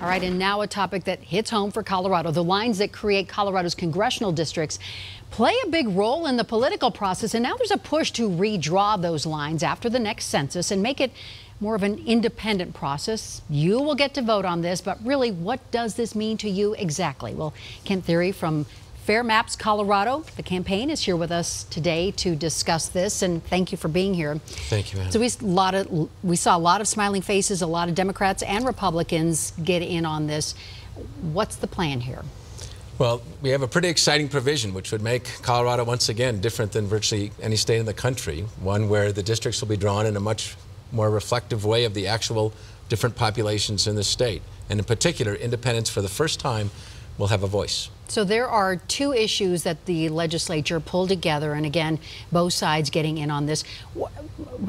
All right, and now a topic that hits home for Colorado. The lines that create Colorado's congressional districts play a big role in the political process, and now there's a push to redraw those lines after the next census and make it more of an independent process. You will get to vote on this, but really, what does this mean to you exactly? Well, Kent Thiry from Fair Maps Colorado, the campaign, is here with us today to discuss this, and thank you for being here. Thank you, ma'am. So we saw a lot of smiling faces, a lot of Democrats and Republicans get in on this. What's the plan here? Well, we have a pretty exciting provision which would make Colorado once again different than virtually any state in the country, one where the districts will be drawn in a much more reflective way of the actual different populations in the state. And in particular, independents for the first time will have a voice. So there are two issues that the legislature pulled together, and again, both sides getting in on this.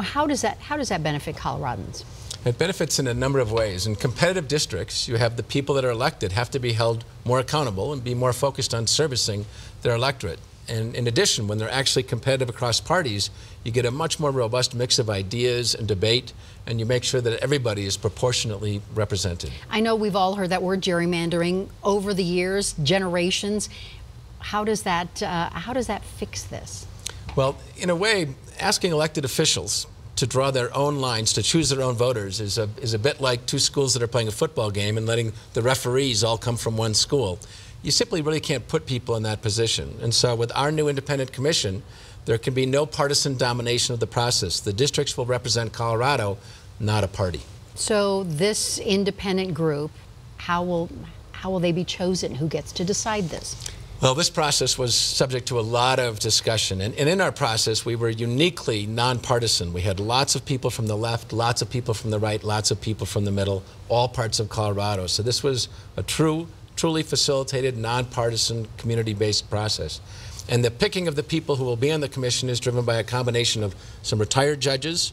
How does that benefit Coloradans? It benefits in a number of ways. In competitive districts, you have the people that are elected have to be held more accountable and be more focused on servicing their electorate. And in addition, when they're actually competitive across parties, you get a much more robust mix of ideas and debate, and you make sure that everybody is proportionately represented. I know we've all heard that word gerrymandering over the years, generations. How does that fix this? Well, in a way, asking elected officials to draw their own lines, to choose their own voters, is a bit like two schools that are playing a football game and letting the referees all come from one school. You simply really can't put people in that position. And so with our new independent commission, there can be no partisan domination of the process. The districts will represent Colorado, not a party. So this independent group, how will they be chosen? Who gets to decide this? Well, this process was subject to a lot of discussion. And in our process, we were uniquely nonpartisan. We had lots of people from the left, lots of people from the right, lots of people from the middle, all parts of Colorado. So this was a truly facilitated, nonpartisan, community-based process. And the picking of the people who will be on the commission is driven by a combination of some retired judges,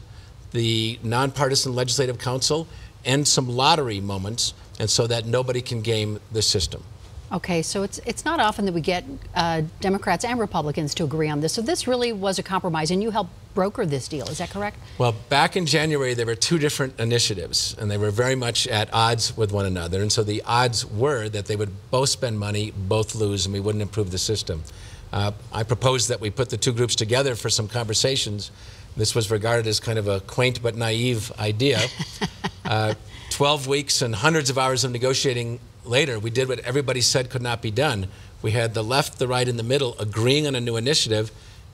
the nonpartisan legislative council, and some lottery moments, and so that nobody can game the system. Okay, so it's not often that we get Democrats and Republicans to agree on this. So this really was a compromise, and you helped broker this deal. Is that correct? Well, back in January, there were two different initiatives, and they were very much at odds with one another. And so the odds were that they would both spend money, both lose, and we wouldn't improve the system. I proposed that we put the two groups together for some conversations. This was regarded as kind of a quaint but naive idea. 12 weeks and hundreds of hours of negotiating later, we did what everybody said could not be done. We had the left, the right, and the middle agreeing on a new initiative,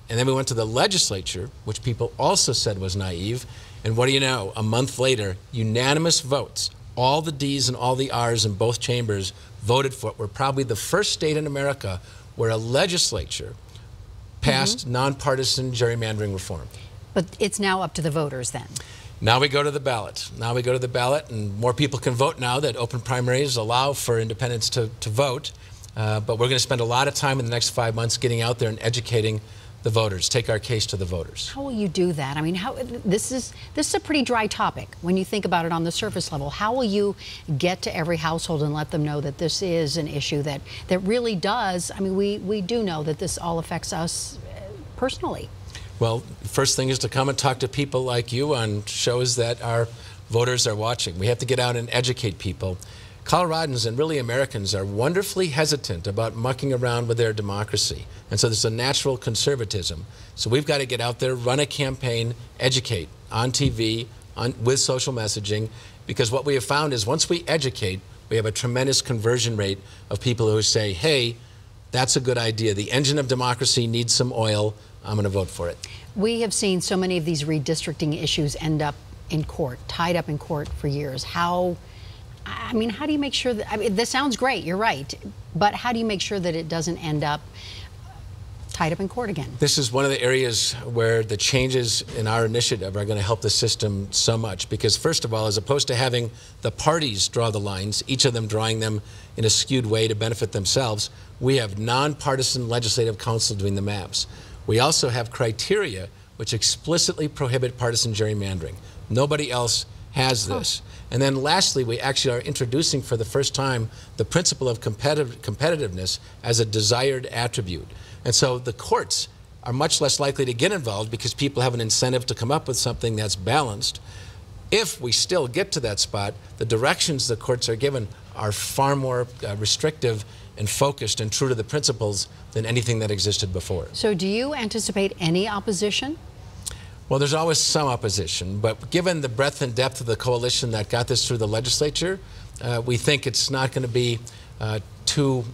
and then we went to the legislature, which people also said was naive, and what do you know? A month later, unanimous votes, all the D's and all the R's in both chambers voted for it. We're probably the first state in America where a legislature passed nonpartisan gerrymandering reform. But it's now up to the voters then. Now we go to the ballot. Now we go to the ballot, and more people can vote now that open primaries allow for independents to vote. But we're going to spend a lot of time in the next 5 months getting out there and educating the voters, take our case to the voters. How will you do that? I mean, this is a pretty dry topic when you think about it on the surface level. How will you get to every household and let them know that this is an issue that really does? I mean, we do know that this all affects us personally. Well, first thing is to come and talk to people like you on shows that our voters are watching. We have to get out and educate people. Coloradans and really Americans are wonderfully hesitant about mucking around with their democracy. And so there's a natural conservatism. So we've got to get out there, run a campaign, educate on TV, with social messaging, because what we have found is once we educate, we have a tremendous conversion rate of people who say, hey, that's a good idea. The engine of democracy needs some oil. I'm going to vote for it. We have seen so many of these redistricting issues end up in court, tied up in court for years. How do you make sure that, this sounds great, you're right, but how do you make sure that it doesn't end up tied up in court again? This is one of the areas where the changes in our initiative are going to help the system so much, because first of all, as opposed to having the parties draw the lines, each of them drawing them in a skewed way to benefit themselves, we have nonpartisan legislative council doing the maps. We also have criteria which explicitly prohibit partisan gerrymandering. Nobody else has this. And then lastly, we actually are introducing for the first time the principle of competitiveness as a desired attribute. And so the courts are much less likely to get involved because people have an incentive to come up with something that's balanced. If we still get to that spot, the directions the courts are given are far more restrictive and focused and true to the principles than anything that existed before. So do you anticipate any opposition? Well, there's always some opposition, but given the breadth and depth of the coalition that got this through the legislature, we think it's not going to be too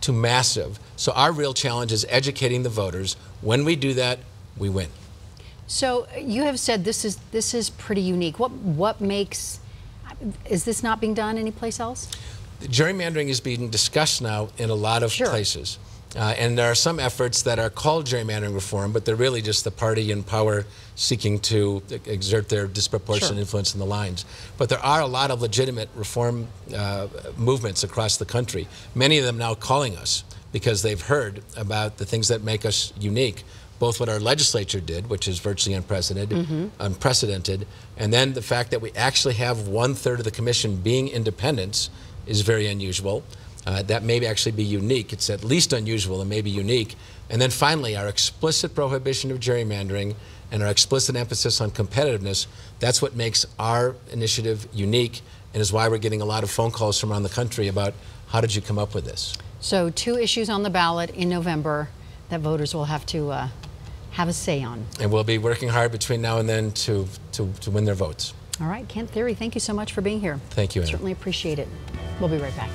massive. So our real challenge is educating the voters. When we do that, we win. So you have said this is pretty unique. What makes, is this not being done anyplace else? Gerrymandering is being discussed now in a lot of places. And there are some efforts that are called gerrymandering reform, but they're really just the party in power seeking to exert their disproportionate influence in the lines. But there are a lot of legitimate reform movements across the country, many of them now calling us because they've heard about the things that make us unique, both what our legislature did, which is virtually unprecedented, and then the fact that we actually have 1/3 of the commission being independents is very unusual. That may actually be unique. It's at least unusual and maybe unique. And then finally, our explicit prohibition of gerrymandering and our explicit emphasis on competitiveness, that's what makes our initiative unique and is why we're getting a lot of phone calls from around the country about how did you come up with this. So 2 issues on the ballot in November that voters will have to have a say on. And we'll be working hard between now and then to win their votes. All right, Kent Thiry, thank you so much for being here. Thank you, Anna. Certainly appreciate it. We'll be right back.